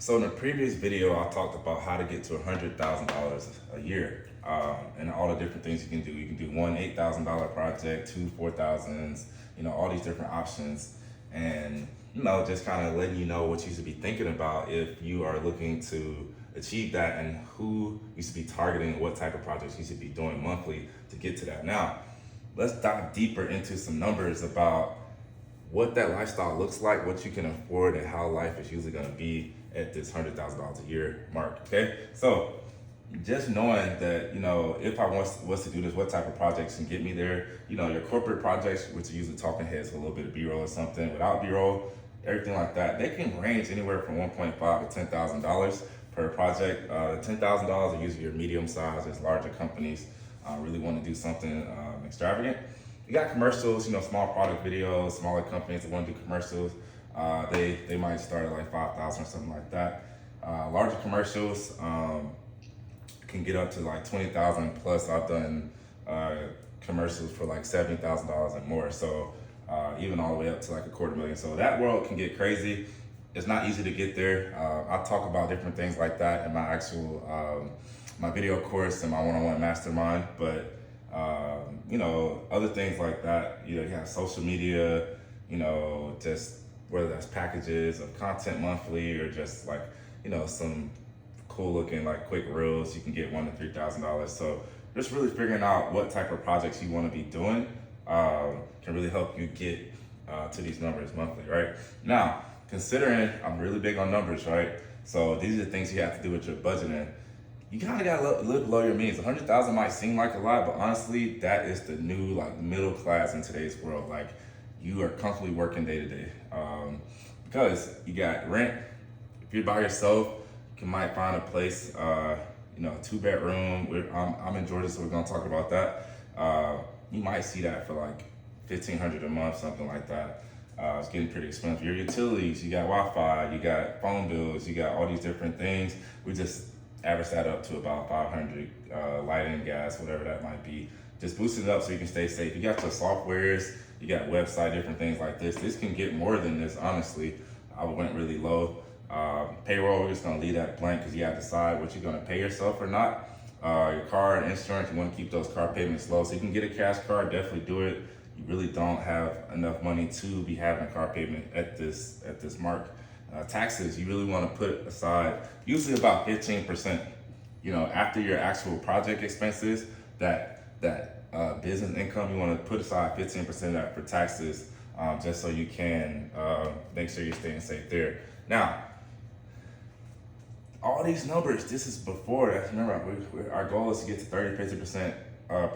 So in the previous video, I talked about how to get to $100,000 a year, and all the different things you can do. You can do one $8,000 project, two 4,000s, all these different options, and just kind of letting you know what you should be thinking about if you are looking to achieve that, and who you should be targeting, what type of projects you should be doing monthly to get to that. Now, let's dive deeper into some numbers about what that lifestyle looks like, what you can afford, and how life is usually going to be at this $100,000 a year mark. Okay, so just knowing that, if I was to do this, what type of projects can get me there. Your corporate projects, which are usually talking heads, a little bit of B-roll or something. Without B-roll, everything like that, they can range anywhere from $1.5 to $10,000 per project. $10,000 are usually your medium size. As larger companies really want to do something extravagant. You got commercials, small product videos, smaller companies that want to do commercials. They might start at like 5,000 or something like that. Larger commercials can get up to like 20,000 plus. I've done commercials for like $70,000 and more. So even all the way up to like $250,000. So that world can get crazy. It's not easy to get there. I talk about different things like that in my actual my video course and my one-on-one mastermind. But other things like that, you have social media, just whether that's packages of content monthly or just like, some cool looking like quick reels, you can get $1,000 to $3,000. So just really figuring out what type of projects you want to be doing can really help you get to these numbers monthly, right? Now, considering I'm really big on numbers, right? So these are the things you have to do with your budgeting. You kind of gotta live below your means. 100,000 might seem like a lot, but honestly, that is the new like middle class in today's world. Like, you are comfortably working day to day, because you got rent. If you're by yourself, you might find a place, 2-bedroom. I'm in Georgia, so we're gonna talk about that. You might see that for like $1,500 a month, something like that. It's getting pretty expensive. Your utilities, you got Wi-Fi, you got phone bills, you got all these different things. We just average that up to about 500, lighting, gas, whatever that might be. Just boost it up so you can stay safe. You got your softwares, you got website, different things like this. This can get more than this, honestly. I went really low. Payroll, we're just gonna leave that blank because you have to decide what you're gonna pay yourself or not. Your car and insurance, you wanna keep those car payments low. So you can get a cash car, definitely do it. You really don't have enough money to be having a car payment at this mark. Taxes, you really want to put aside usually about 15%, after your actual project expenses, that business income, you want to put aside 15% of that for taxes, just so you can make sure you're staying safe there. Now, all these numbers, this is before, remember, our goal is to get to 30-50%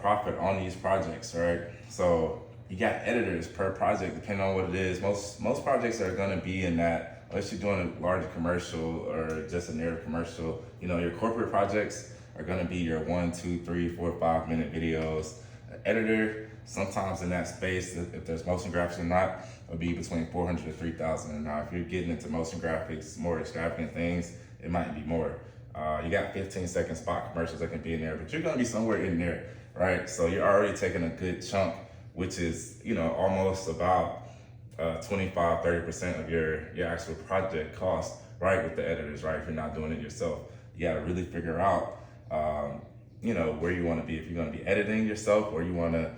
profit on these projects, right? So you got editors per project, depending on what it is. Most projects are going to be in that, unless you're doing a larger commercial or just a narrative commercial. Your corporate projects are going to be your 1, 2, 3, 4, 5 minute videos. An editor, sometimes in that space, if there's motion graphics or not, it'll be between 400 to 3,000. Now, if you're getting into motion graphics, more extravagant things, it might be more. You got 15-second spot commercials that can be in there, but you're going to be somewhere in there, right? So you're already taking a good chunk, which is, almost about 25-30% of your actual project cost, right, with the editors, right? If you're not doing it yourself, you got to really figure out where you want to be. If you're going to be editing yourself, or you want to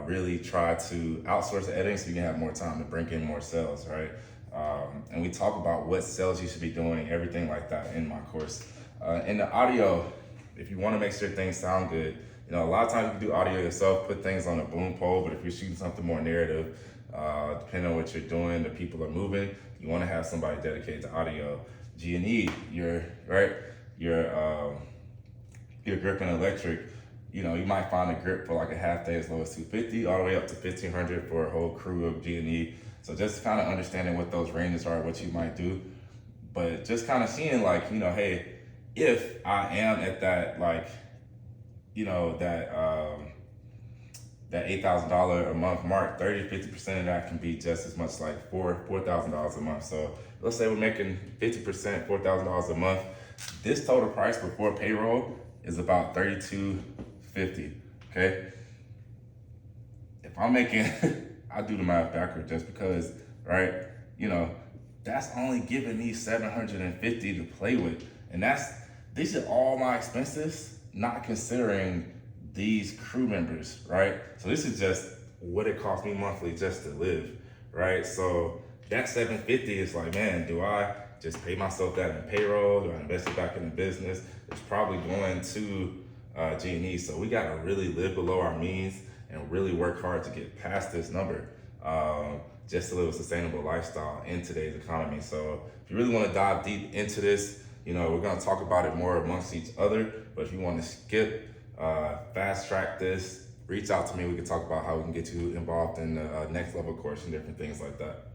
really try to outsource the editing so you can have more time to bring in more sales, right? And we talk about what sales you should be doing, everything like that in my course. In the audio, if you want to make sure things sound good, a lot of times you can do audio yourself, put things on a boom pole, but if you're shooting something more narrative, depending on what you're doing, the people are moving, you want to have somebody dedicated to audio. G&E, your grip and electric, you might find a grip for like a half day as low as $250, all the way up to $1,500 for a whole crew of G&E. So just kind of understanding what those ranges are, what you might do, but just kind of seeing like, hey, if I am at that, like, that $8,000 a month mark, 30-50% of that can be just as much like $4,000 a month. So let's say we're making 50%, $4,000 a month. This total price before payroll is about $3,250. Okay. If I'm making, I do the math backward just because, right? that's only giving me $750 to play with. And these are all my expenses, not considering these crew members, right? So this is just what it costs me monthly just to live, right? So that 750 is like, man, do I just pay myself that in payroll? Do I invest it back in the business? It's probably going to G&E. So we gotta really live below our means and really work hard to get past this number, just to live a sustainable lifestyle in today's economy. So if you really want to dive deep into this, we're going to talk about it more amongst each other. But if you want to skip, fast track this, reach out to me. We can talk about how we can get you involved in the next level course and different things like that.